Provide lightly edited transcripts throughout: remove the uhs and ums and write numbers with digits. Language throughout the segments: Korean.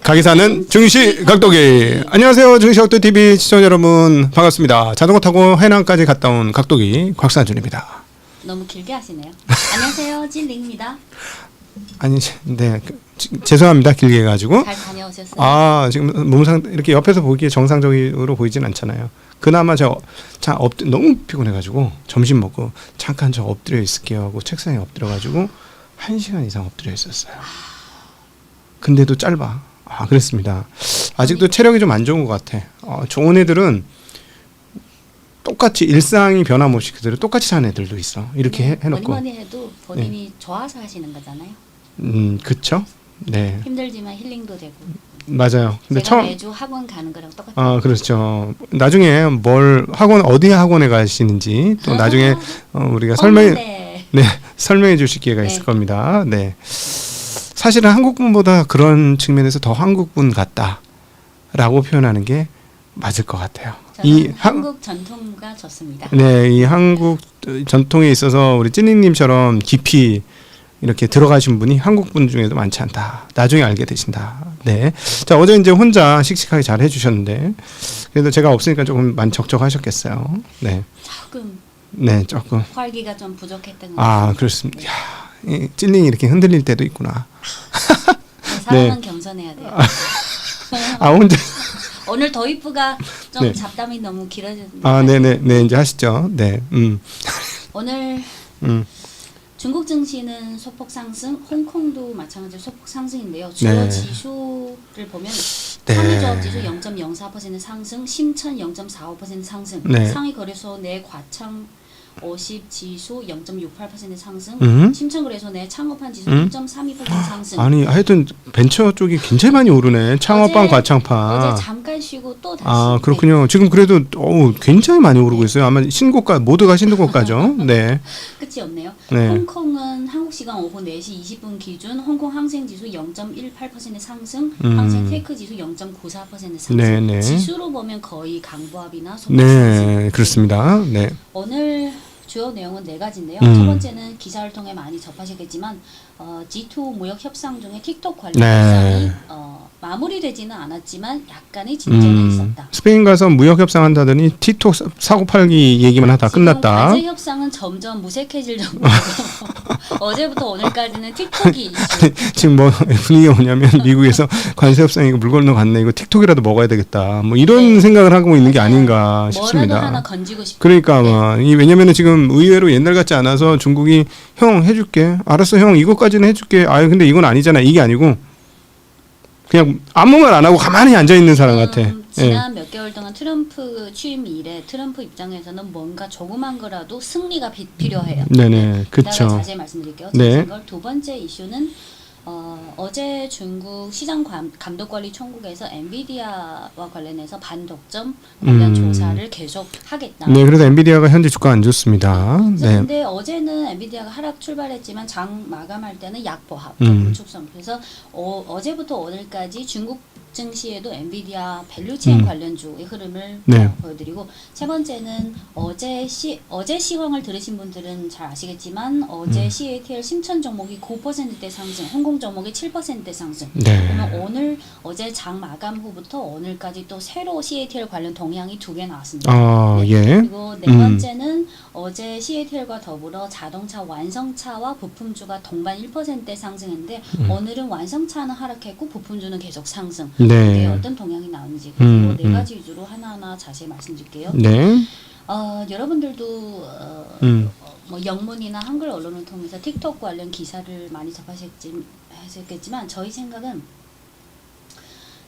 가게 사는 중시 각도기. 안녕하세요, 중시 각도 TV 시청자 여러분 반갑습니다. 자전거 타고 해남까지 갔다 온 각도기 곽산준입니다. 너무 길게 하시네요. 안녕하세요, 찐링입니다. 아니, 네, 죄송합니다, 길게 해가지고. 잘 다녀오셨어요? 아, 지금 몸상 이렇게 옆에서 보기에 정상적으로 보이진 않잖아요. 그나마 너무 피곤해가지고 점심 먹고 잠깐 저 엎드려 있을게요 하고 책상에 엎드려가지고 1시간 이상 엎드려 있었어요. 근데도 짧아. 아, 그랬습니다. 아직도 체력이 좀 안 좋은 것 같아. 좋은 애들은 똑같이 일상이 변함없이 그대로 똑같이 사는 애들도 있어. 이렇게 해놓고. 뭐니 해도 본인이 좋아서 하시는 거잖아요. 그쵸? 네. 힘들지만 힐링도 되고. 맞아요. 근데 제가 매주 학원 가는 거랑 똑같아요. 아, 그렇죠. 나중에 어디 학원에 가시는지 또 나중에 우리가 설명해 주실 기회가 있을 겁니다. 네. 사실은 한국분보다 그런 측면에서 더 한국분 같다라고 표현하는 게 맞을 것 같아요. 저는 한국 전통가 좋습니다. 네, 이 한국 전통에 있어서 우리 찐이님처럼 깊이 이렇게 들어가신 분이 한국분 중에도 많지 않다. 나중에 알게 되신다. 네. 자, 어제 이제 혼자 씩씩하게 잘 해주셨는데 그래도 제가 없으니까 조금 많이 적적하셨겠어요. 네. 조금. 활기가 좀 부족했던 것 같아요. 아, 그렇습니다. 야, 찔링이 이렇게 흔들릴 때도 있구나. 사람은 겸손해야 돼요. 혼자. 오늘 도입부가 좀 잡담이 너무 길어졌는데. 아, 네네, 이제 하시죠. 네. 오늘 중국 증시는 소폭 상승, 홍콩도 마찬가지로 소폭 상승인데요. 주요 지수를 보면 상해조합지수 0.04% 상승, 심천 0.45% 상승, 상해 거래소 내 과창 50 지수 0.68% 상승, 심천거래소 내 창업한 지수 0.32% 상승. 아니, 하여튼 벤처 쪽이 굉장히 많이 오르네. 창업반, 과창판. 어제 잠깐 쉬고 또 다시. 아, 그렇군요. 지금 그래도 굉장히 많이 오르고 있어요. 아마 신고가 모두가 신고가죠. 네. 끝이 없네요. 홍콩은 한국 시간 오후 4시 20분 기준 홍콩 항생 지수 0.18% 상승, 항생 테크 지수 0.94% 상승. 지수로 보면 거의 강보합이나 소폭 상승. 네, 그렇습니다. 네. 오늘 주요 내용은 4가지인데요. 첫 번째는 기사를 통해 많이 접하시겠지만 G2 무역 협상 중에 틱톡 관련 협상이 마무리되지는 않았지만 약간의 진전이 있었다. 스페인 가서 무역 협상한다더니 틱톡 사고 팔기 얘기만 하다 끝났다. 관세 협상은 점점 무색해질 정도로 어제부터 오늘까지는 틱톡이 지금 분위기가 뭐냐면 미국에서 관세 협상 이거 물 건너갔네. 이거 틱톡이라도 먹어야 되겠다. 이런 생각을 하고 있는 게 아닌가 싶습니다. 뭐라도 하나 건지고 싶다. 그러니까 왜냐면은 지금 의외로 옛날 같지 않아서 중국이 형 해줄게. 알았어 형 이것까지는 해줄게. 근데 이건 아니잖아. 이게 아니고 그냥 아무 말 안 하고 가만히 앉아 있는 사람 같아. 지난 몇 개월 동안 트럼프 취임 이래 트럼프 입장에서는 뭔가 조그만 거라도 승리가 필요해요. 네네, 그렇죠. 자세히 말씀드릴게요. 두 번째 이슈는 어제 중국 시장 감독관리 총국에서 엔비디아와 관련해서 반독점 관련 조사를 계속 하겠다. 네, 그래서 엔비디아가 현재 주가 안 좋습니다. 근데 어제는 엔비디아가 하락 출발했지만 장 마감할 때는 약보합, 축성. 그래서 어제부터 오늘까지 중국 증시에도 엔비디아 밸류체인 관련주의 흐름을 보여드리고, 세 번째는 어제 시황을 들으신 분들은 잘 아시겠지만 어제 CATL 심천 종목이 9%대 상승, 홍콩 종목이 7%대 상승. 그러면 어제 장 마감 후부터 오늘까지 또 새로 CATL 관련 동향이 2개 나왔습니다. 그리고 네 번째는 어제 CATL과 더불어 자동차 완성차와 부품주가 동반 1%대 상승했는데 오늘은 완성차는 하락했고 부품주는 계속 상승. 이게 어떤 동향이 나오는지 그리고 4가지 위주로 하나하나 자세히 말씀드릴게요. 여러분들도 영문이나 한글 언론을 통해서 틱톡 관련 기사를 많이 접하셨겠지만 저희 생각은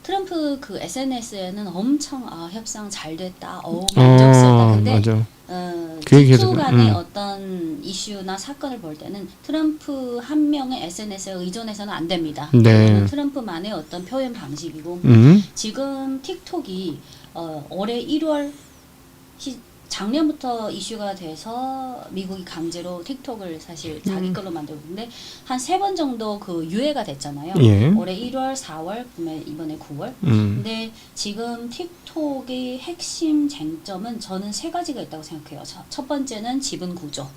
트럼프 그 SNS에는 엄청 협상 잘 됐다, 만족스럽다. 근데 G2 간의 어떤 이슈나 사건을 볼 때는 트럼프 한 명의 SNS에 의존해서는 안 됩니다. 이거는 트럼프만의 어떤 표현 방식이고 지금 틱톡이 올해 1월 작년부터 이슈가 돼서 미국이 강제로 틱톡을 사실 자기 걸로 만들고 있는데 한 3번 정도 그 유예가 됐잖아요. 예. 올해 1월, 4월, 그다음에 이번에 9월. 근데 지금 틱톡의 핵심 쟁점은 저는 3가지가 있다고 생각해요. 첫 번째는 지분 구조.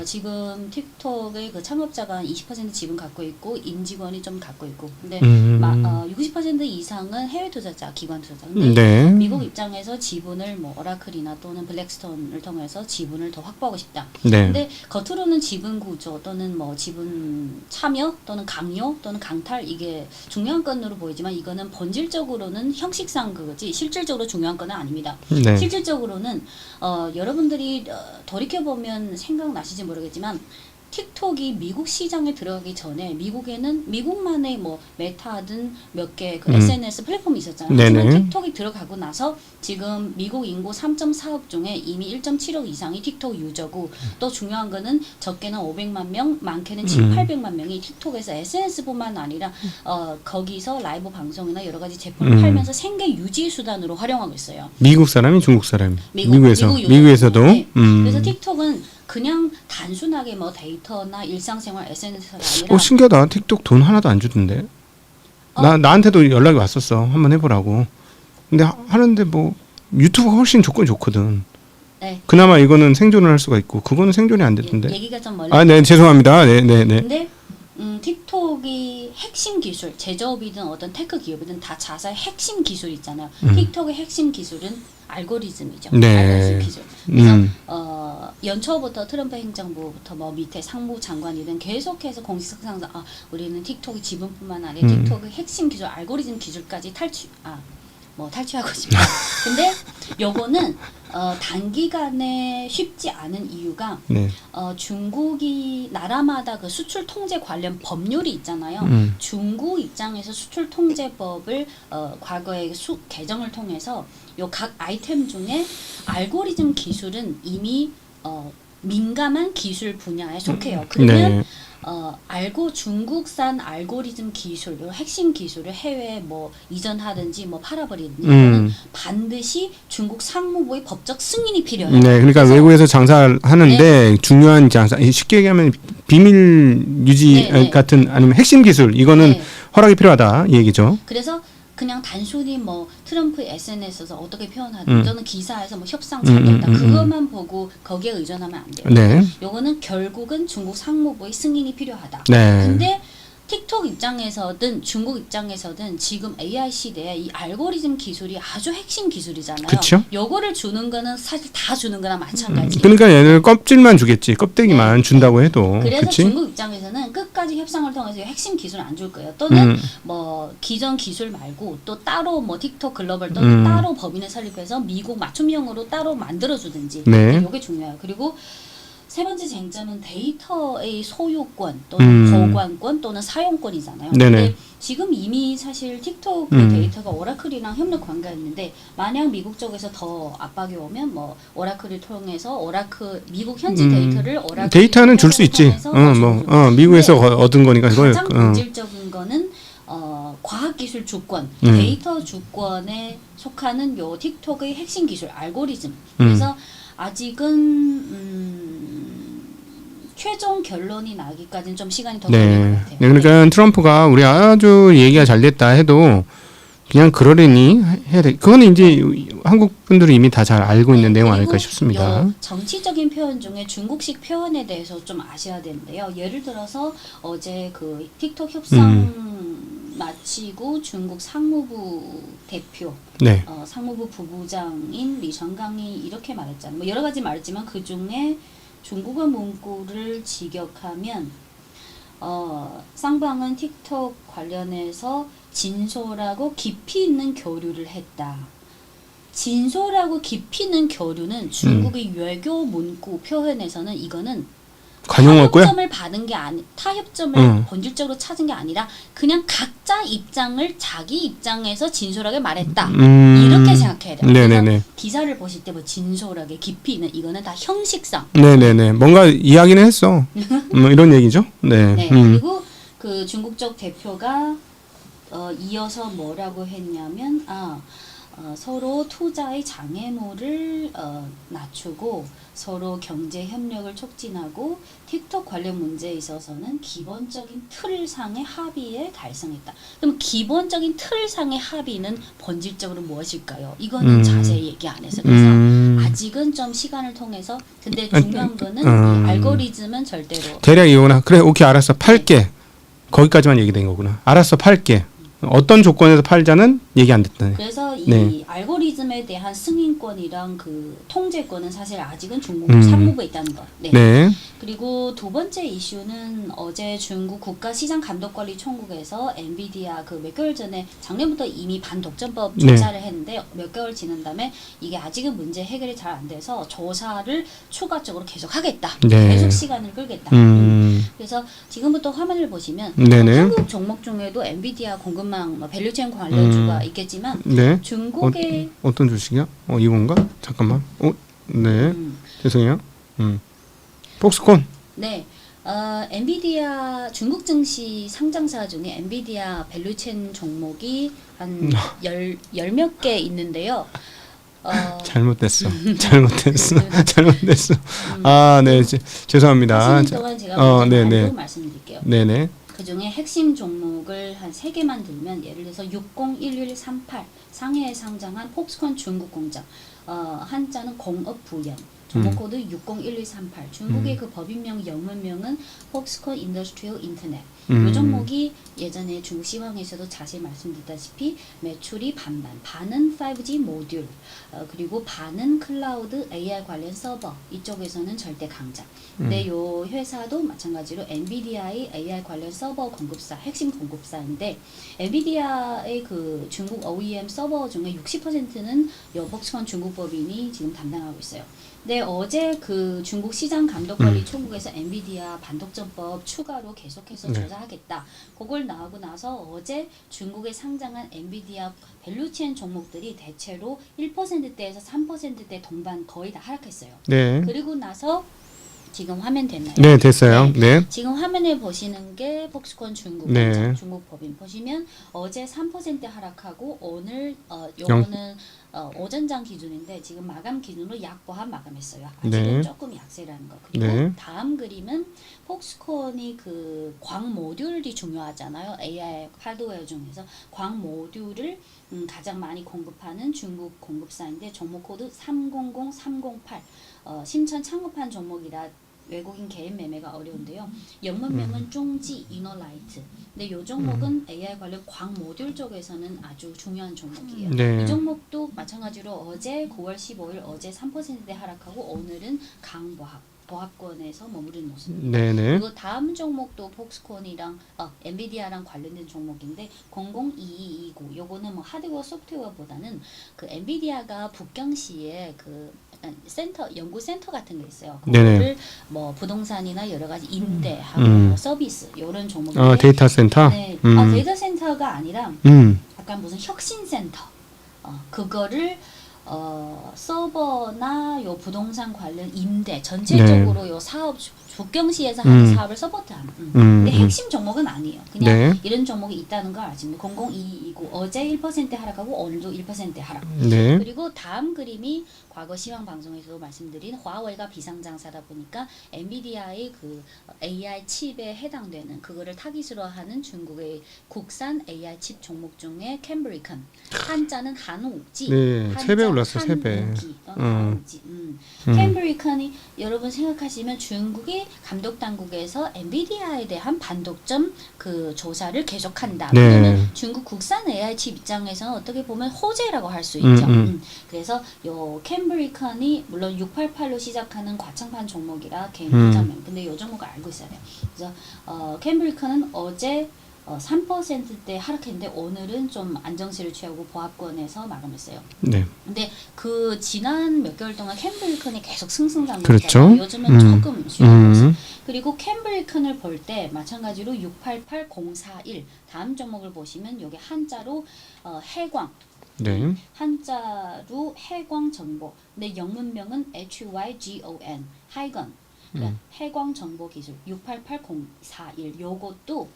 지금 틱톡의 그 창업자가 20% 지분 갖고 있고 임직원이 좀 갖고 있고. 근데 60% 이상은 해외 투자자, 기관 투자자. 근데 네. 미국 입장에서 지분을 뭐 오라클이나 또는 블랙스톤을 통해서 지분을 더 확보하고 싶다. 네. 근데 겉으로는 지분 구조 또는 뭐 지분 참여 또는 강요 또는 강탈 이게 중요한 건으로 보이지만 이거는 본질적으로는 형식상 그거지 실질적으로 중요한 건 아닙니다. 네. 실질적으로는 여러분들이 돌이켜 보면 생각나실지 모르겠지만. 틱톡이 미국 시장에 들어가기 전에 미국에는 미국만의 뭐 메타든 몇 개 그 SNS 플랫폼이 있었잖아요. 네네. 하지만 틱톡이 들어가고 나서 지금 미국 인구 3.4억 중에 이미 1.7억 이상이 틱톡 유저고 또 중요한 거는 적게는 500만 명, 많게는 800만 명이 틱톡에서 SNS뿐만 아니라 거기서 라이브 방송이나 여러 가지 제품을 팔면서 생계 유지 수단으로 활용하고 있어요. 미국 사람이 중국 사람? 미국에서. 미국에서도. 네. 그래서 틱톡은 그냥 단순하게 뭐 데이터나 일상생활 SNS가 아니라 신기하다. 틱톡 돈 하나도 안 주던데. 나한테도 연락이 왔었어. 한번 해보라고. 근데 하는데 뭐 유튜브가 훨씬 조건이 좋거든. 네. 그나마 이거는 생존을 할 수가 있고 그거는 생존이 안 되던데. 얘기가 좀 멀리. 네, 죄송합니다. 네. 근데 틱톡이 핵심 기술, 제조업이든 어떤 테크 기업이든 다 자사의 핵심 기술 있잖아요. 틱톡의 핵심 기술은 알고리즘이죠. 네. 알고리즘 기술. 그래서 연초부터 트럼프 행정부부터 뭐 밑에 상무장관이든 계속해서 공식상에서 우리는 틱톡의 지분뿐만 아니라 틱톡의 핵심 기술, 알고리즘 기술까지 탈취하고 싶다. 근데 요거는 단기간에 쉽지 않은 이유가 네. 중국이 나라마다 그 수출 통제 관련 법률이 있잖아요. 중국 입장에서 수출 통제법을 과거에 개정을 통해서 요 각 아이템 중에 알고리즘 기술은 이미 민감한 기술 분야에 속해요. 그러면 네. 중국산 알고리즘 기술, 핵심 기술을 해외에 뭐 이전하든지 뭐 팔아버리든지 이거는 반드시 중국 상무부의 법적 승인이 필요해요. 네, 그러니까 외국에서 장사를 하는데 중요한 장사, 쉽게 얘기하면 비밀 유지 같은 아니면 핵심 기술 이거는 허락이 필요하다 이 얘기죠. 그래서 그냥 단순히 뭐 트럼프 SNS에서 어떻게 표현하든 또는 기사에서 뭐 협상 잘 됐다 그것만 보고 거기에 의존하면 안 돼요. 네. 요거는 결국은 중국 상무부의 승인이 필요하다. 네. 근데 틱톡 입장에서든 중국 입장에서든 지금 AI 시대에 이 알고리즘 기술이 아주 핵심 기술이잖아요. 그쵸? 요거를 주는 거는 사실 다 주는 거나 마찬가지예요. 그러니까 얘는 껍질만 주겠지. 껍데기만 준다고 해도. 그래서 그치? 중국 입장에서는 끝까지 협상을 통해서 핵심 기술을 안 줄 거예요. 또는 뭐 기존 기술 말고 또 따로 뭐 틱톡 글로벌 또는 따로 법인을 설립해서 미국 맞춤형으로 따로 만들어 주든지. 네. 이게 중요해요. 그리고 세 번째 쟁점은 데이터의 소유권 또는 보관권 또는 사용권이잖아요. 네네. 근데 지금 이미 사실 틱톡의 데이터가 오라클이랑 협력 관계가 있는데 만약 미국 쪽에서 더 압박이 오면 뭐 오라클을 통해서 미국 현지 데이터를 오라클 데이터는 줄 수 있지. 미국에서 얻은 거니까 그걸. 가장 본질적인 거는 과학기술 주권, 데이터 주권에 속하는 요 틱톡의 핵심 기술 알고리즘. 그래서 아직은 최종 결론이 나기까지는 좀 시간이 더 걸릴 것 같아요. 네, 그러니까 트럼프가 우리 아주 얘기가 잘 됐다 해도 그냥 그러려니 해야 돼. 그거는 이제 한국 분들이 이미 다 잘 알고 있는 내용 아닐까 싶습니다. 정치적인 표현 중에 중국식 표현에 대해서 좀 아셔야 되는데요. 예를 들어서 어제 그 틱톡 협상 마치고 중국 상무부 대표, 네. 상무부 부부장인 리정강이 이렇게 말했잖아요. 뭐 여러 가지 말했지만 그 중에 중국어 문구를 직역하면 쌍방은 틱톡 관련해서 진솔하고 깊이 있는 교류를 했다. 진솔하고 깊이 있는 교류는 중국의 외교 문구 표현에서는 이거는 타협점을 받은 게 타협점을 본질적으로 찾은 게 아니라 그냥 각자 입장을 자기 입장에서 진솔하게 말했다. 이렇게 생각해야 돼요. 네네네. 기사를 보실 때 뭐 진솔하게 깊이 있는 이거는 다 형식상. 네네네. 뭔가 이야기는 했어. 이런 얘기죠. 네. 네. 그리고 그 중국 쪽 대표가 이어서 뭐라고 했냐면 서로 투자의 장애물을 낮추고 서로 경제 협력을 촉진하고 틱톡 관련 문제에 있어서는 기본적인 틀상의 합의에 달성했다. 그럼 기본적인 틀상의 합의는 본질적으로 무엇일까요? 이거는 자세히 얘기 안 해서 그래서 아직은 좀 시간을 통해서 근데 중요한 거는 이 알고리즘은 절대로 대략 이거구나. 그래, 오케이, 알았어. 팔게. 거기까지만 얘기된 거구나. 알았어, 팔게. 어떤 조건에서 팔자는 얘기 안 됐다. 그래서 이 네. 알고리즘에 대한 승인권이랑 그 통제권은 사실 아직은 중국 상무부에 있다는 것. 네. 네. 그리고 두 번째 이슈는 어제 중국 국가시장감독관리총국에서 엔비디아 그 몇 개월 전에 작년부터 이미 반독점법 조사를 했는데 몇 개월 지난 다음에 이게 아직은 문제 해결이 잘 안 돼서 조사를 추가적으로 계속 하겠다. 네. 계속 시간을 끌겠다. 그래서 지금부터 화면을 보시면 네네. 한국 종목 중에도 엔비디아 공급망 밸류체인 관련주가 있겠지만 네. 중국의 어떤 주식이야? 이건가? 잠깐만. 네. 죄송해요. 폭스콘. 네. 엔비디아 중국 증시 상장사 중에 엔비디아 밸류체인 종목이 한 열 몇 개 있는데요. 잘못됐어. 잘못됐어. 아, 네. 죄송합니다. 하시는 동안 제가 먼저 말로 말씀드릴게요. 네네. 그 중에 핵심 종목을 한 3개만 들면 예를 들어서 601138 상해에 상장한 폭스콘 중국 공장 한자는 공업부연 종목 코드 601238 중국의 그 법인명 영문명은 폭스콘 인더스트리얼 인터넷 이 종목이 예전에 중국 시황에서도 자세히 말씀드렸다시피 매출이 반은 5G 모듈 그리고 반은 클라우드 AI 관련 서버 이쪽에서는 절대 강자 근데 이 회사도 마찬가지로 엔비디아의 AI 관련 서버 공급사 핵심 공급사인데 엔비디아의 그 중국 OEM 서버 중에 60%는 요 폭스콘 중국 법인이 지금 담당하고 있어요. 네, 어제 그 중국 시장감독관리총국에서 엔비디아 반독점법 추가로 계속해서 조사하겠다. 그걸 나오고 나서 어제 중국에 상장한 엔비디아 밸류체인 종목들이 대체로 1%대에서 3%대 동반 거의 다 하락했어요. 네. 그리고 나서 지금 화면 됐나요? 네, 됐어요. 네. 지금 화면에 보시는 게 폭스콘 중국 중국 법인 보시면 어제 3% 하락하고 오늘 요거는 오전장 기준인데 지금 마감 기준으로 약보합 마감했어요. 아직은 조금 약세라는 거. 그리고 다음 그림은 폭스콘이 그 광 모듈이 중요하잖아요. AI 하드웨어 중에서 광 모듈을 가장 많이 공급하는 중국 공급사인데 종목 코드 300308 심천 창업한 종목이라 외국인 개인 매매가 어려운데요. 영문명은 중지 이너라이트. 근데 이 종목은 AI 관련 광 모듈 쪽에서는 아주 중요한 종목이에요. 네. 이 종목도 마찬가지로 어제 9월 15일 어제 3%대 하락하고 오늘은 보합권에서 머무르는 모습. 네네. 그리고 다음 종목도 폭스콘이랑 엔비디아랑 관련된 종목인데 002229. 요거는 뭐 하드웨어 소프트웨어보다는 그 엔비디아가 북경시에 그 센터 연구 센터 같은 게 있어요. 그거를 뭐 부동산이나 여러 가지 임대하고 뭐 서비스 이런 종목인데 데이터 센터. 네, 데이터 센터가 아니라 약간 무슨 혁신 센터. 그거를 서버나 요 부동산 관련 임대 전체적으로 요 사업 북경시에서 하는 사업을 서포트하는. 근데 핵심 종목은 아니에요. 그냥 이런 종목이 있다는 걸 아시면 002229 어제 1% 하락하고 오늘도 1% 하락. 그리고 다음 그림이 과거 시황 방송에서도 말씀드린 화웨이가 비상장사다 보니까 엔비디아의 그 AI 칩에 해당되는 그거를 타깃으로 하는 중국의 국산 AI 칩 종목 중에 캠브리컨 한자는 한우지. 네, 3배 올랐어, 3배. 캠브리컨이 여러분 생각하시면 중국의 감독 당국에서 엔비디아에 대한 반독점 그 조사를 계속한다. 그러면 중국 국산 AI 칩 입장에서는 어떻게 보면 호재라고 할 수 있죠. 그래서 요 캠브리컨이 물론 688로 시작하는 과창판 종목이라 개인 투자면 근데 요 종목을 알고 있어야 돼요. 그래서 캠브리컨은 어제 3%대 하락했는데 오늘은 좀 안정세를 취하고 보합권에서 마감했어요. 네. 근데 그 지난 몇 개월 동안 캠브리컨이 계속 승승장구했어요. 그렇죠. 요즘은 조금 쉬는 모습. 그리고 캠브리컨을 볼 때 마찬가지로 688041 다음 종목을 보시면 여기 한자로 해광. 네. 한자로 해광 정보. 근데 영문명은 HYGON. 하이건. 해광 정보 기술 688041 요것도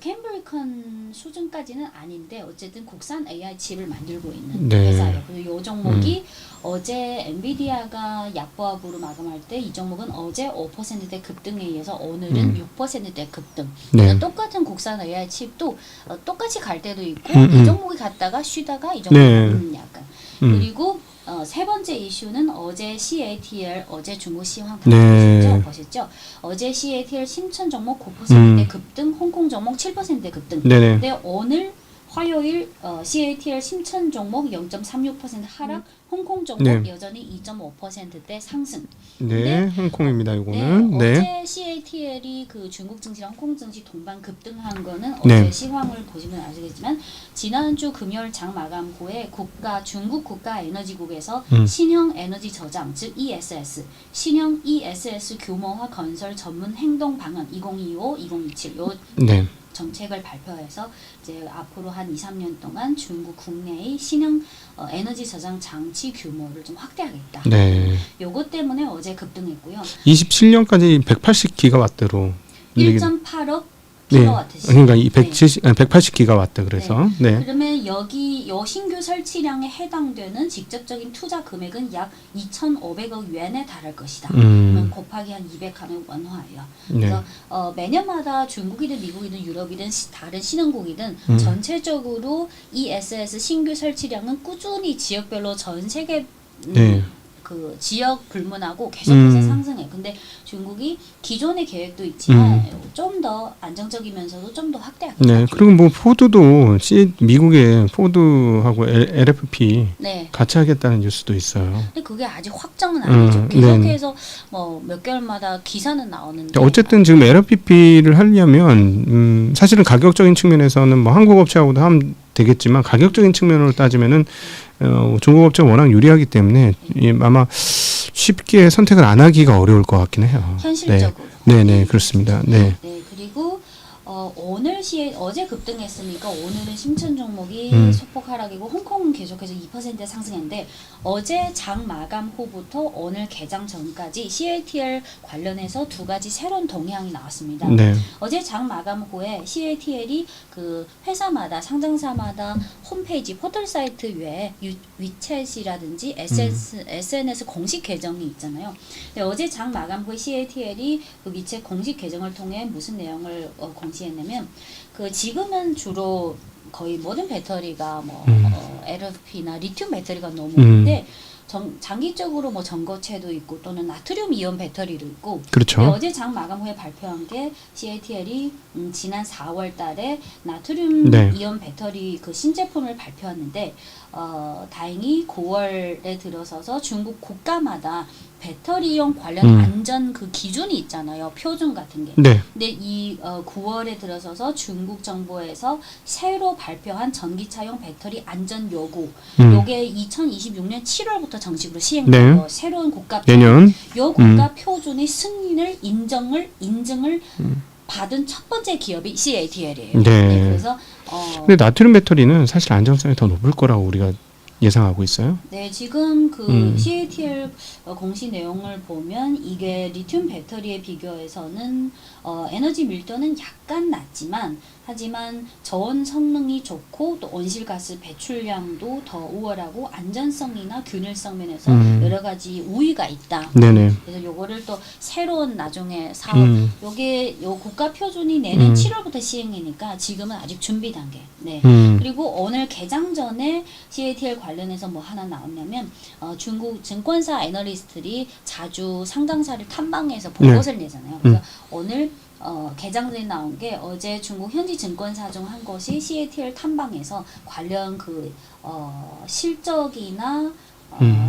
캠브리컨 수준까지는 아닌데 어쨌든 국산 AI 칩을 만들고 있는 네. 회사예요. 그리고 요 종목이 어제 엔비디아가 약보합으로 마감할 때 이 종목은 어제 5%대 급등에 의해서 오늘은 6%대 급등. 네. 그러니까 똑같은 국산 AI 칩도 똑같이 갈 때도 있고 이 종목이 갔다가 쉬다가 이 종목이 네. 약간 그리고 세 번째 이슈는 어제 CATL 어제 중국 시황 네. 보셨죠? 어제 CATL 신천 종목 9%대 급등, 홍콩 종목 7%대 급등. 네네. 근데 오늘 화요일 CATL 신천 종목 0.36% 하락, 홍콩 종목 네. 여전히 2.5%대 상승. 네, 홍콩입니다. 이거는. 네. 어제 CATL이 그 중국 증시랑 홍콩 증시 동반 급등한 거는 네. 어제 시황을 보시면 아시겠지만 지난주 금요일 장 마감 후에 중국 국가에너지국에서 신형 에너지 저장 즉 ESS, 신형 ESS 규모화 건설 전문 행동 방안 2025-2027 요 네. 정책을 발표해서 이제 앞으로 한 2, 3년 동안 중국 국내의 신형 에너지 저장 장치 규모를 좀 확대하겠다. 네. 요것 때문에 어제 급등했고요. 27년까지 180기가와트로 1.8억 네. 킬로와트시. 그러니까 180기가와트 그래서 네. 그러면 여기 요 신규 설치량에 해당되는 직접적인 투자 금액은 약 2,500억元에 달할 것이다. 그러면 곱하기 한 200하면 원화예요. 네. 그래서 매년마다 중국이든 미국이든 유럽이든 다른 신흥국이든 전체적으로 ESS 신규 설치량은 꾸준히 지역별로 전 세계 네. 그 지역 불문하고 계속해서 상승해. 근데 중국이 기존의 계획도 있지만 좀 더 안정적이면서도 좀 더 확대하겠다. 네. 그리고 뭐 포드도 미국의 포드하고 LFP 네. 같이 하겠다는 뉴스도 있어요. 근데 그게 아직 확정은 아니죠. 네. 계속해서 뭐 몇 개월마다 기사는 나오는데. 어쨌든 지금 LFP를 하려면 사실은 가격적인 측면에서는 뭐 한국 업체하고도 하면 되겠지만 가격적인 측면으로 따지면은 중국 업체가 워낙 유리하기 때문에 아마 쉽게 선택을 안 하기가 어려울 것 같긴 해요. 현실적으로. 네, 네, 그렇습니다. 네. 네, 그리고 오늘 어제 급등했으니까 오늘은 심천 종목이 소폭 하락이고 홍콩은 계속해서 2% 상승했는데 어제 장 마감 후부터 오늘 개장 전까지 CATL 관련해서 두 가지 새로운 동향이 나왔습니다. 네. 어제 장 마감 후에 CATL이 그 회사마다 상장사마다 홈페이지 포털 사이트 외에 위챗이라든지 SNS 공식 계정이 있잖아요. 근데 어제 장 마감 후에 CATL이 그 위챗 공식 계정을 통해 무슨 내용을 공시했냐면 그 지금은 주로 거의 모든 배터리가 뭐 LFP나 리튬 배터리가 너무 있는데 장기적으로 뭐 전고체도 있고 또는 나트륨 이온 배터리도 있고. 그렇죠. 어제 장 마감 후에 발표한 게 CATL이 지난 4월 달에 나트륨 네. 이온 배터리 그 신제품을 발표했는데 다행히 9월에 들어서서 중국 국가마다 배터리용 관련 안전 그 기준이 있잖아요. 표준 같은 게. 네. 근데 이 9월에 들어서서 중국 정부에서 새로 발표한 전기차용 배터리 안전 요구 요게 2026년 7월부터 정식으로 시행돼요. 네. 새로운 국가 내년. 요 국가 표준의 승인을 인증을 받은 첫 번째 기업이 CATL이에요. 네. 그래서 근데 나트륨 배터리는 사실 안정성이 더 높을 거라고 우리가 예상하고 있어요. 네, 지금 그 CATL 공시 내용을 보면 이게 리튬 배터리에 비교해서는 에너지 밀도는 약간 낮지만 하지만 저온 성능이 좋고 또 온실가스 배출량도 더 우월하고 안전성이나 균일성 면에서 여러 가지 우위가 있다. 네네. 그래서 요거를 또 새로운 나중에 사업 요게 요 국가 표준이 내년 7월부터 시행이니까 지금은 아직 준비 단계. 네. 그리고 오늘 개장 전에 CATL 관련해서 뭐 하나 나왔냐면 중국 증권사 애널리스트들이 자주 상장사를 탐방해서 보고서를 내잖아요. 그래서 오늘 개장 전에 나온 게 어제 중국 현지 증권사 중 한 곳이 CATL 탐방해서 관련 그 실적이나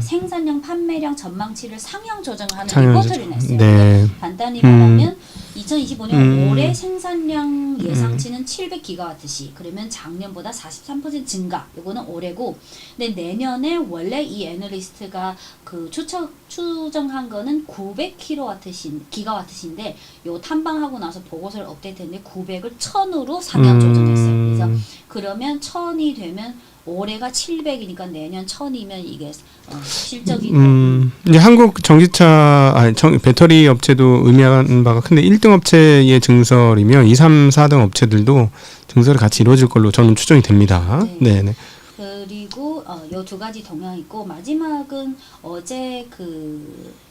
생산량, 판매량 전망치를 상향 조정하는 리포트를 냈어요. 네. 간단히 말하면 2025년 올해 생산량 예상치는 700기가와트시. 그러면 작년보다 43% 증가. 이거는 올해고. 근데 내년에 원래 이 애널리스트가 그 추정한 거는 900기가와트시인데 요 탐방하고 나서 보고서를 업데이트했는데 900을 1000으로 상향 조정했어요. 그래서 그러면 1000이 되면 올해가 700이니까 내년 1000이면 이게 실적이 이제 한국 배터리 업체도 의미하는 바가 큰데 1등 업체의 증설이면 2, 3, 4등 업체들도 증설이 같이 이루어질 걸로 저는 추정이 됩니다. 네, 네. 그리고 요 두 가지 동향 있고 마지막은 어제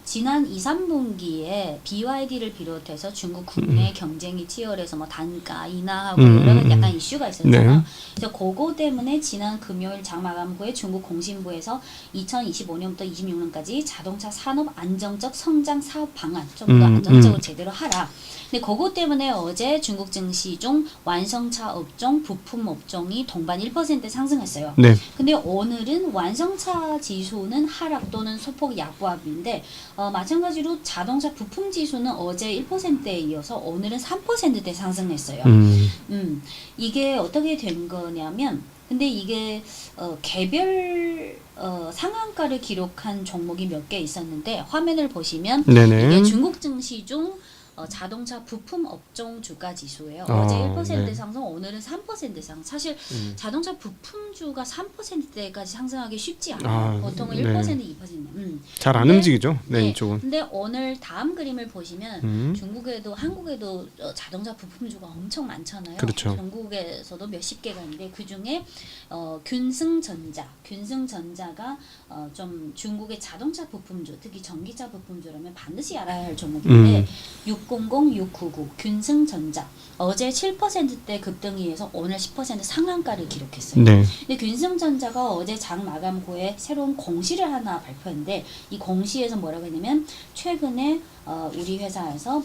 지난 2, 3분기에 BYD를 비롯해서 중국 국내 경쟁이 치열해서 뭐 단가 인하하고 여러 가지 약간 이슈가 있었잖아요. 네. 그래서 그거 때문에 지난 금요일 장 마감 후에 중국 공신부에서 2025년부터 26년까지 자동차 산업 안정적 성장 사업 방안 좀 더 안정적으로 제대로 하라. 근데 그거 때문에 어제 중국 증시중 완성차 업종, 부품 업종이 동반 1% 상승했어요. 네. 근데 오늘은 완성차 지수는 하락 또는 소폭 약보합인데 마찬가지로 자동차 부품 지수는 어제 1%에 이어서 오늘은 3%대 상승했어요. 이게 어떻게 된 거냐면 근데 이게 개별 상한가를 기록한 종목이 몇 개 있었는데 화면을 보시면 네네. 이게 중국 증시 중 자동차 부품 업종 주가 지수예요. 어제 1% 네. 상승, 오늘은 3% 상승. 사실 자동차 부품주가 3%대까지 상승하기 쉽지 않아요. 보통은 1%, 네. 2%. 잘 안 움직이죠. 네, 네. 이쪽은. 근데 오늘 다음 그림을 보시면 중국에도 한국에도 자동차 부품주가 엄청 많잖아요. 그렇죠. 전국에서도 몇십 개가 있는데 그 중에 균승전자가 좀 중국의 자동차 부품주, 특히 전기차 부품주라면 반드시 알아야 할 종목인데 600, 699 균승전자 어제 7%대 급등이에서 오늘 10% 상한가를 기록했어요. 네. 근데 균승전자가 어제 장 마감 후에 새로운 공시를 하나 발표했는데 이 공시에서 뭐라고 했냐면 최근에 우리 회사에서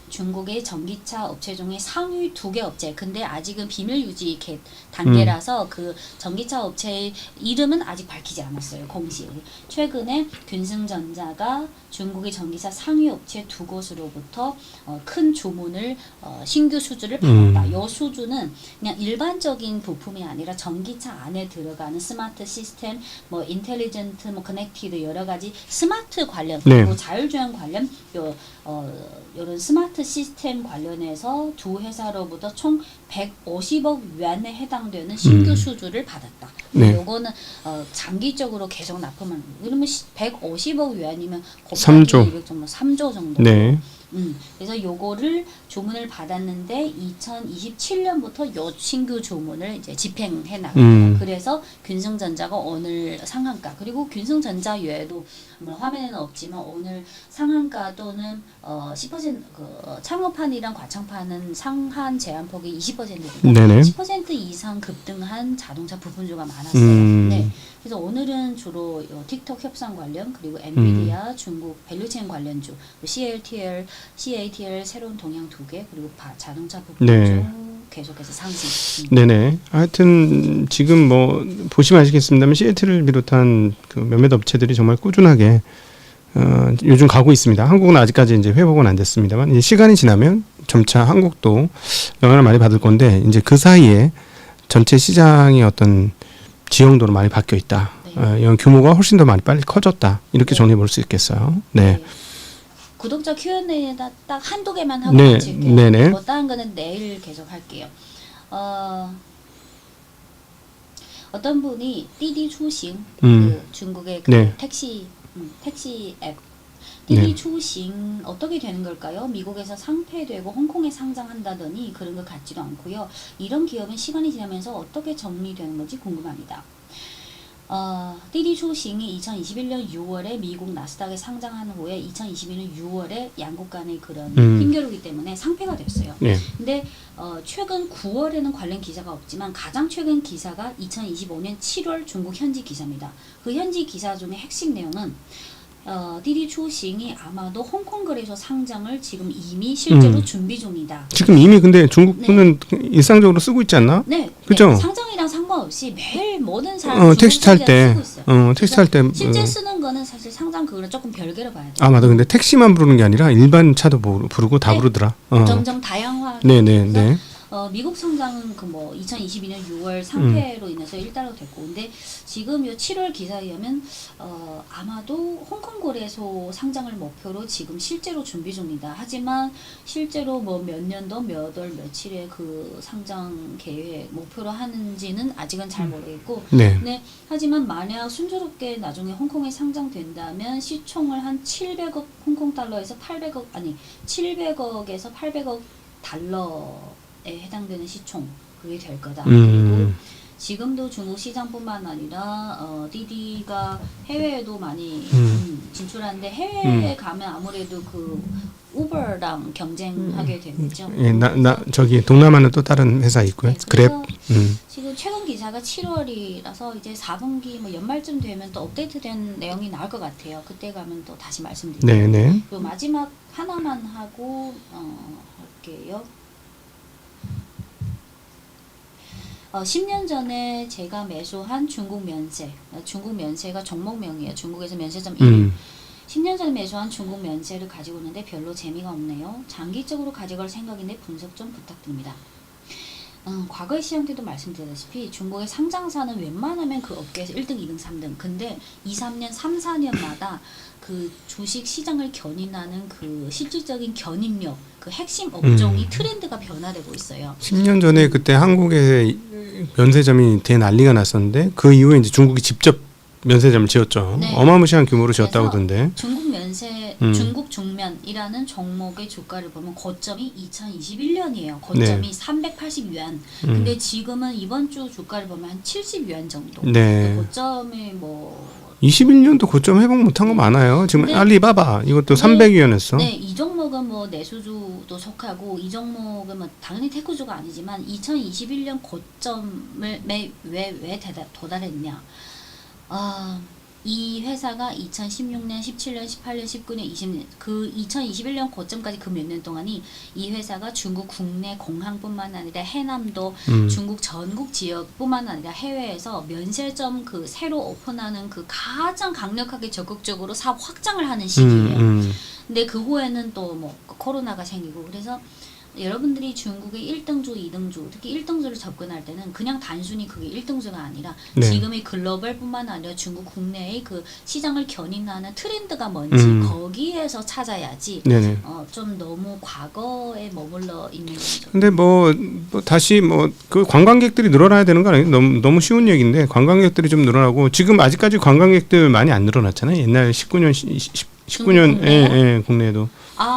중국의 전기차 업체 중에 상위 2개 업체 근데 아직은 비밀 유지 단계라서 그 전기차 업체의 이름은 아직 밝히지 않았어요. 공시. 최근에 균승전자가 중국의 전기차 상위 업체 2곳으로부터 큰 주문을 신규 수주를 받았다. 이 수주는 그냥 일반적인 부품이 아니라 전기차 안에 들어가는 스마트 시스템, 뭐 인텔리전트, 뭐 커넥티드 여러 가지 스마트 관련 그리고 자율주행 관련 이런 스마트 시스템 관련해서 두 회사로부터 총 150억 yuan에 해당되는 신규 수주를 받았다. 네. 요거는 장기적으로 계속 납품하는 거예요. 그러면 150억 yuan이면 3조. 200 정도, 3조 정도. 네. 그래서 요거를 주문을 받았는데 2027년부터 요 신규 주문을 이제 집행해 나갑니다. 그래서 균승전자가 오늘 상한가 그리고 균승전자 외에도 뭐 화면에는 없지만 오늘 상한가 또는 10% 창업판이랑 과창판은 상한 제한폭이 20%입니다. 네네. 10% 이상 급등한 자동차 부품주가 많았어요. 네. 그래서 오늘은 주로 틱톡 협상 관련 그리고 엔비디아 중국 밸류체인 관련주 CATL 새로운 동향 2개 그리고 자동차 부품주 계속해서 상승. 네네. 하여튼 지금 뭐 보시면 아시겠습니다만 CATL을 비롯한 그 몇몇 업체들이 정말 꾸준하게 요즘 가고 있습니다. 한국은 아직까지 이제 회복은 안 됐습니다만 이제 시간이 지나면 점차 한국도 영향을 많이 받을 건데 이제 그 사이에 전체 시장의 어떤 지형도로 많이 바뀌어 있다. 이런 규모가 훨씬 더 많이 빨리 커졌다. 이렇게 정리해 볼 수 있겠어요. 네. 구독자 Q&A에다 딱 한두 개만 하고 네. 마칠게요. 네네. 뭐 다른 거는 내일 계속 할게요. 어떤 분이滴滴出行 그 중국의 그 네. 택시 앱 네. 滴滴出行 어떻게 되는 걸까요? 미국에서 상폐되고 홍콩에 상장한다더니 그런 것 같지도 않고요. 이런 기업은 시간이 지나면서 어떻게 정리되는 건지 궁금합니다. 滴滴出行이 2021년 6월에 미국 나스닥에 상장한 후에 2022년 6월에 양국 간의 그런 힘겨루기 때문에 상폐가 됐어요. 네. 근데 최근 9월에는 관련 기사가 없지만 가장 최근 기사가 2025년 7월 중국 현지 기사입니다. 그 현지 기사 중에 핵심 내용은 滴滴出行이 아마도 홍콩 거래소 상장을 지금 이미 실제로 준비 중이다. 지금 이미 근데 중국은 일상적으로 쓰고 있지 않나? 네, 그죠? 네, 상장이랑 상관없이 매일 모든 사람이 택시 탈 때, 쓰고 있어요. 택시 탈 때, 실제 쓰는 거는 사실 상장 그거는 조금 별개로 봐야 돼요. 아 맞아. 근데 택시만 부르는 게 아니라 일반 차도 부르고 다 네. 부르더라. 점점 다양화. 네네네. 미국 성장은 그 뭐 2022년 6월 상패로 인해서 1달러 됐고, 근데 지금 요 7월 기사에 의하면 아마도 홍콩 거래소 상장을 목표로 지금 실제로 준비 중이다. 하지만 실제로 뭐 몇 년도 몇 월 며칠에 그 상장 계획 목표로 하는지는 아직은 잘 모르겠고, 네. 네, 하지만 만약 순조롭게 나중에 홍콩에 상장된다면 시총을 한 700억 홍콩 달러에서 800억, 아니 700억에서 800억 달러에 해당되는 시총, 그게 될 거다. 그리고 지금도 중국 시장뿐만 아니라 디디가 해외에도 많이 진출하는데, 해외에 가면 아무래도 그 우버랑 경쟁하게 되겠죠. 예, 저기 동남아는 또 다른 회사 있고요. 네, 그랩. 지금 최근 기사가 7월이라서 이제 4분기 뭐 연말쯤 되면 또 업데이트된 내용이 나올 것 같아요. 그때 가면 또 다시 말씀드릴게요. 네네. 그리고 마지막 하나만 하고 할게요. 10년 전에 제가 매수한 중국 면세, 중국 면세가 종목명이에요. 중국에서 면세점 1위. 10년 전에 매수한 중국 면세를 가지고 있는데 별로 재미가 없네요. 장기적으로 가져갈 생각인데 분석 좀 부탁드립니다. 과거의 시장 때도 말씀드렸다시피 중국의 상장사는 웬만하면 그 업계에서 1등, 2등, 3등. 근데 2, 3년, 3, 4년마다 그 주식 시장을 견인하는 그 실질적인 견인력, 그 핵심 업종이 트렌드가 변화되고 있어요. 10년 전에 그때 한국에 면세점이 대난리가 났었는데 그 이후에 이제 중국이 직접 면세점을 지었죠. 네. 어마무시한 규모로 지었다고 하던데. 중국 면세, 중국 중면이라는 종목의 주가를 보면 고점이 2021년이에요. 고점이 네. 380yuan. 근데 지금은 이번 주 주가를 보면 한 70yuan 정도. 네. 고점이 뭐 21년도 고점 회복 못한 거 많아요. 지금 네. 알리바바 이것도 300위안했어. 네, 이 종목은 뭐 내수주도 속하고, 이 종목은 뭐 당연히 테크주가 아니지만 2021년 고점을 왜 도달했냐? 이 회사가 2016년, 17년, 18년, 19년, 20년 그 2021년 고점까지 그 몇 년 동안이 이 회사가 중국 국내 공항뿐만 아니라 해남도 중국 전국 지역뿐만 아니라 해외에서 면세점 그 새로 오픈하는 그 가장 강력하게 적극적으로 사업 확장을 하는 시기예요. 근데 그 후에는 또 뭐 코로나가 생기고, 그래서 여러분들이 중국의 1등주, 2등주, 특히 1등주를 접근할 때는 그냥 단순히 그게 1등주가 아니라 네. 지금의 글로벌뿐만 아니라 중국 국내의 그 시장을 견인하는 트렌드가 뭔지 거기에서 찾아야지. 네네. 좀 너무 과거에 머물러 있는 거죠. 근데 뭐 다시 그 관광객들이 늘어나야 되는 거 아니에요? 너무 쉬운 얘기인데 관광객들이 좀 늘어나고, 지금 아직까지 관광객들 많이 안 늘어났잖아요. 옛날 19년에 국내에도.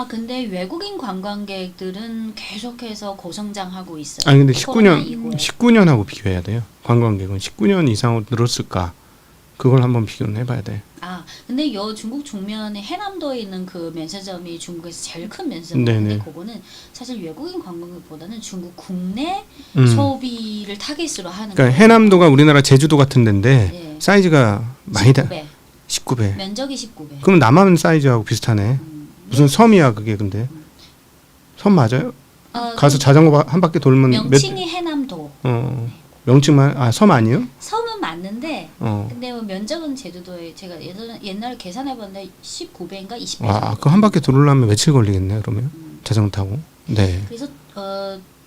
근데 외국인 관광객들은 계속해서 고성장하고 있어요. 아니 근데 코로나 이후에. 19년하고 비교해야 돼요. 관광객은 19년 이상으로 늘었을까? 그걸 한번 비교는 해봐야 돼. 근데 중국 중면에 해남도에 있는 그 면세점이 중국에서 제일 큰 면세점인데, 그거는 사실 외국인 관광객보다는 중국 국내 소비를 타깃으로 하는 그러니까 거예요. 해남도가 우리나라 제주도 같은 데인데 네. 사이즈가 많이 19배. 19배. 면적이 19배. 그럼 남한 사이즈하고 비슷하네. 무슨 섬이야 그게 근데? 섬 맞아요? 가서 자전거 한 바퀴 돌면 명칭이 해남도. 명칭만 섬 아니에요? 섬은 맞는데 근데 뭐 면적은 제주도에 제가 옛날에 계산해봤는데 19배인가 20배. 와, 그 한 바퀴 돌으려면 며칠 걸리겠네 그러면 자전거 타고. 네. 그래서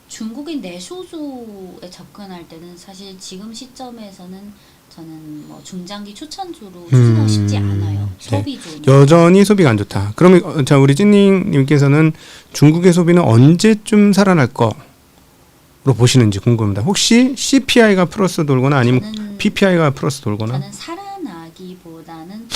중국의 내수주에 접근할 때는 사실 지금 시점에서는 저는 뭐 중장기 추천주로 추천하고 싶지 않아요. 소비주. 네. 여전히 소비가 안 좋다. 그러면 자 우리 찐닝님께서는 중국의 소비는 언제쯤 살아날 거로 보시는지 궁금합니다. 혹시 CPI가 플러스 돌거나 아니면 PPI가 플러스 돌거나? 저는 살아나기보다는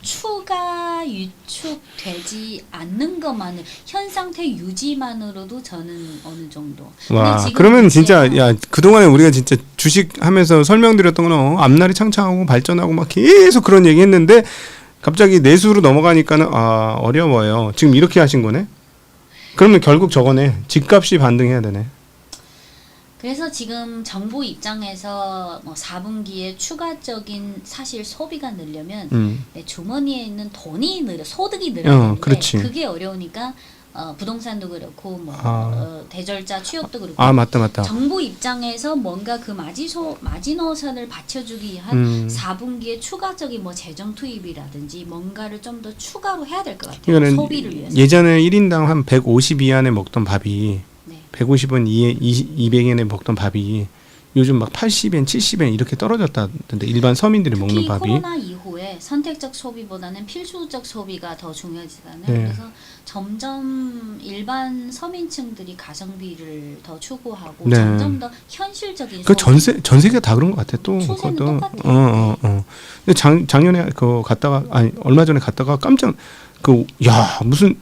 추가 유축되지 않는 것만을, 현 상태 유지만으로도 저는 어느 정도. 와, 그러면 진짜 그동안에 우리가 진짜 주식 하면서 설명드렸던 건 앞날이 창창하고 발전하고 막 계속 그런 얘기 했는데 갑자기 내수로 넘어가니까는 어려워요. 지금 이렇게 하신 거네? 그러면 결국 저거네. 집값이 반등해야 되네. 그래서 지금 정부 입장에서 뭐 4분기에 추가적인 사실 소비가 늘려면 내 주머니에 있는 돈이 소득이 늘어야 되는데 그렇지. 그게 어려우니까 부동산도 그렇고 뭐 대절자 취업도 그렇고 맞다. 정부 입장에서 뭔가 그 마지노선을 받쳐주기 위한 4분기에 추가적인 뭐 재정 투입이라든지 뭔가를 좀 더 추가로 해야 될 것 같아요. 소비를 위해서. 예전에 1인당 한 150 이하에 먹던 밥이 네. 150원, 200엔에 먹던 밥이 요즘 막 80엔, 70엔 이렇게 떨어졌다던데 일반 서민들이 먹는 특히 밥이. 코로나 이후에 선택적 소비보다는 필수적 소비가 더 중요해지잖아요. 네. 그래서 점점 일반 서민층들이 가성비를 더 추구하고 네. 점점 더 현실적인 그 소비. 전 세계가 다 그런 것 같아. 또 추세는 그것도. 똑같아요. 근데 작년에 그 갔다가 아니 얼마 전에 갔다가 깜짝 야 무슨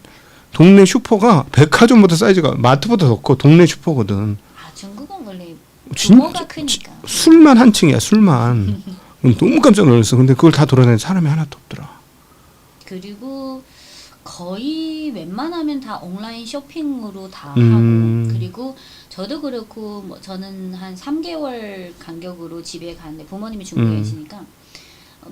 동네 슈퍼가 백화점보다 사이즈가 마트보다 더 커. 동네 슈퍼거든. 아, 중국은 원래 진짜 규모가 크니까. 술만 한 층이야. 술만. 너무 깜짝 놀랐어. 근데 그걸 다 돌아다니는 사람이 하나도 없더라. 그리고 거의 웬만하면 다 온라인 쇼핑으로 다 음. 하고, 그리고 저도 그렇고 뭐 저는 한 3개월 간격으로 집에 가는데 부모님이 중국에 계시니까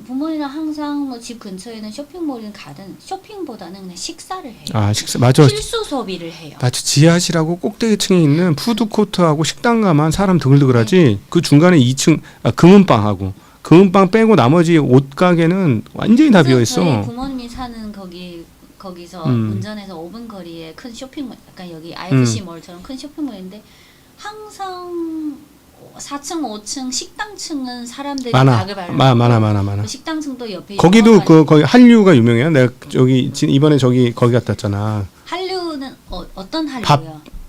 부모님이랑 항상 뭐 집 근처에는 쇼핑몰이든 가든 쇼핑보다는 그냥 식사를 해요. 아 식사 맞아. 필수 소비를 해요. 맞아. 지하실하고 꼭대기층에 있는 푸드코트하고 식당 가만 사람 드글드글하지. 그 중간에 2층 금은방하고 금은방 빼고 나머지 옷가게는 완전히 다 비어 있어. 저희 부모님이 사는 거기서 운전해서 5분 거리에 큰 쇼핑몰, 약간 여기 IFC 몰처럼 큰 쇼핑몰인데 항상 4층, 5층 식당층은 사람들이 가게 밟고 많아. 그 식당층도 옆에 거기도 거기 한류가 유명해요. 내가 저기 이번에 거기 갔다 왔잖아. 한류는 어떤 한류요? 밥.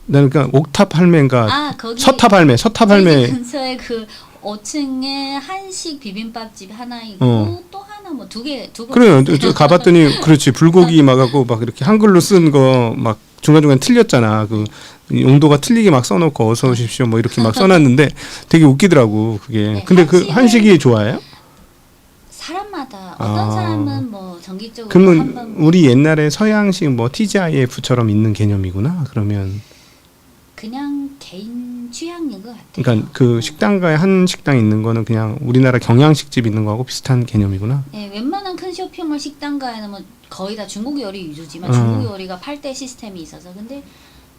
나는 그러니까 옥탑 할매인가 거기 서탑 할매 저희 근처에 그 5층에 한식 비빔밥집 하나 있고 또 하나 뭐 두 곳. 그래요. 저 가봤더니 그렇지 불고기 막 하고 막 이렇게 한글로 쓴 거 막 중간중간 틀렸잖아. 그 용도가 틀리게 막 써놓고 어서 오십시오 뭐 이렇게 막 써놨는데 되게 웃기더라고 그게. 네, 근데 그 한식이 좋아해요? 사람마다 어떤 사람은 뭐 정기적으로 그러면 한번 우리 옛날에 서양식 뭐 TGIF처럼 있는 개념이구나. 그러면 그냥 개인 취향인 것 같아요. 그러니까 그 식당가에 한 식당 있는 거는 그냥 우리나라 경양식집 있는 거하고 비슷한 개념이구나. 네, 웬만한 큰 쇼핑몰 식당가에는 뭐 거의 다 중국 요리 위주지만 중국 요리가 8대 시스템이 있어서 근데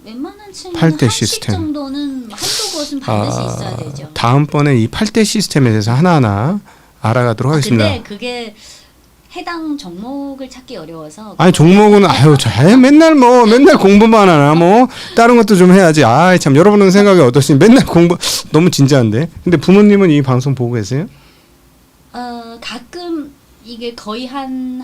웬만한 층에는 8대 한식 시스템. 정도는 한두 곳은 반드시 있어야 되죠. 다음번에 이 8대 시스템에 대해서 하나하나 알아가도록 하겠습니다. 근데 그게 해당 종목을 찾기 어려워서 아니 종목은 맨날 공부만 하나 뭐 다른 것도 좀 해야지. 참 여러분은 생각이 어떠신지 맨날 공부 너무 진지한데. 근데 부모님은 이 방송 보고 계세요? 가끔 이게 거의 한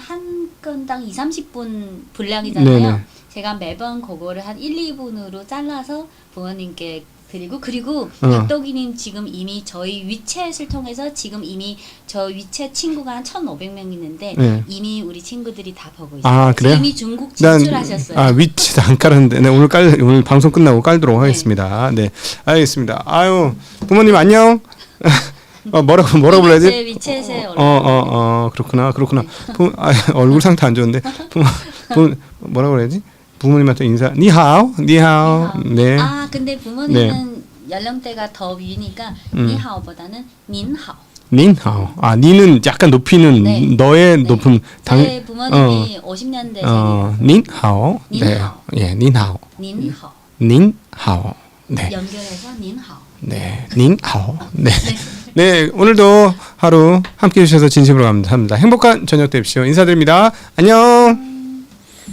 건당 2-30분 분량이잖아요. 네네. 제가 매번 그거를 한 1-2분으로 잘라서 부모님께 드리고 그리고 닭도기님 지금 이미 저희 위챗을 통해서 지금 이미 저 위챗 친구가 한 1,500명 있는데 네. 이미 우리 친구들이 다 보고 있어요. 그래요? 이미 중국 진출하셨어요. 위치도 안 깔았는데 네, 오늘 방송 끝나고 깔도록 하겠습니다. 네, 알겠습니다. 아유 부모님 안녕. 뭐라고 불러야지? 위챗에 그렇구나. 얼굴 상태 안 좋은데 뭐라고 그래야지? 부모님한테 인사 니하오. 네. 근데 부모님은 연령대가 더 위니까 니하오보다는 닌하오. 닌하오. 니는 약간 높이는 너의 높음. 저희 부모님이 50년대생이에요. 닌하오. 네. 예, 닌하오. 닌하오. 네. 연결해서 닌하오. 네. 닌하오. 네. 네, 오늘도 하루 함께 해주셔서 진심으로 감사합니다. 행복한 저녁 되십시오. 인사드립니다. 안녕.